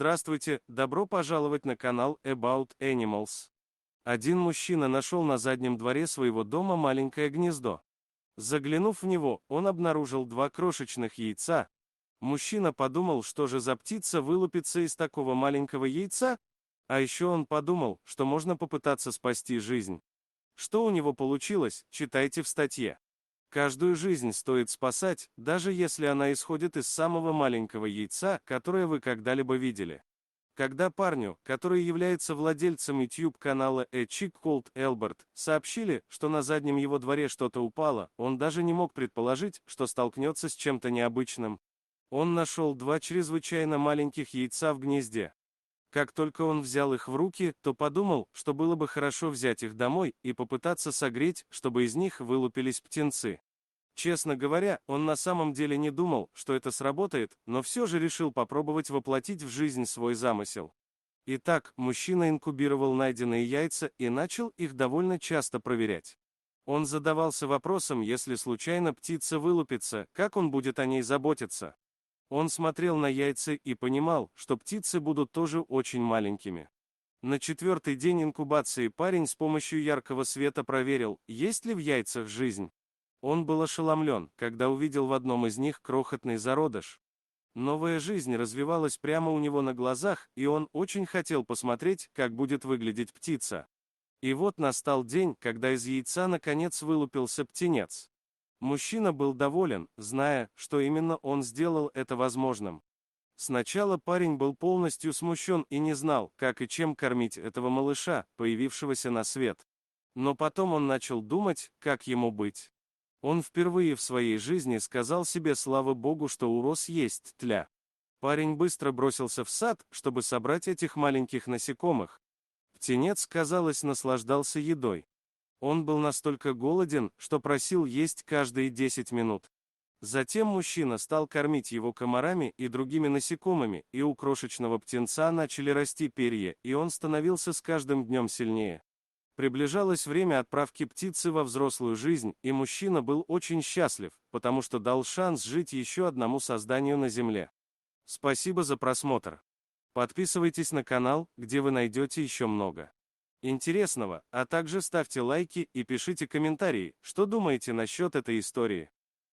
Здравствуйте, добро пожаловать на канал About Animals. Один мужчина нашел на заднем дворе своего дома маленькое гнездо. Заглянув в него, он обнаружил два крошечных яйца. Мужчина подумал, что же за птица вылупится из такого маленького яйца? А еще он подумал, что можно попытаться спасти жизнь. Что у него получилось, читайте в статье. Каждую жизнь стоит спасать, даже если она исходит из самого маленького яйца, которое вы когда-либо видели. Когда парню, который является владельцем YouTube-канала A Chick Called Albert, сообщили, что на заднем его дворе что-то упало, он даже не мог предположить, что столкнется с чем-то необычным. Он нашел два чрезвычайно маленьких яйца в гнезде. Как только он взял их в руки, то подумал, что было бы хорошо взять их домой и попытаться согреть, чтобы из них вылупились птенцы. Честно говоря, он на самом деле не думал, что это сработает, но все же решил попробовать воплотить в жизнь свой замысел. Итак, мужчина инкубировал найденные яйца и начал их довольно часто проверять. Он задавался вопросом, если случайно птица вылупится, как он будет о ней заботиться. Он смотрел на яйца и понимал, что птицы будут тоже очень маленькими. На четвертый день инкубации парень с помощью яркого света проверил, есть ли в яйцах жизнь. Он был ошеломлен, когда увидел в одном из них крохотный зародыш. Новая жизнь развивалась прямо у него на глазах, и он очень хотел посмотреть, как будет выглядеть птица. И вот настал день, когда из яйца наконец вылупился птенец. Мужчина был доволен, зная, что именно он сделал это возможным. Сначала парень был полностью смущен и не знал, как и чем кормить этого малыша, появившегося на свет. Но потом он начал думать, как ему быть. Он впервые в своей жизни сказал себе слава Богу, что у роз есть тля. Парень быстро бросился в сад, чтобы собрать этих маленьких насекомых. Птенец, казалось, наслаждался едой. Он был настолько голоден, что просил есть каждые 10 минут. Затем мужчина стал кормить его комарами и другими насекомыми, и у крошечного птенца начали расти перья, и он становился с каждым днем сильнее. Приближалось время отправки птицы во взрослую жизнь, и мужчина был очень счастлив, потому что дал шанс жить еще одному созданию на Земле. Спасибо за просмотр. Подписывайтесь на канал, где вы найдете еще много интересного, а также ставьте лайки и пишите комментарии, что думаете насчет этой истории.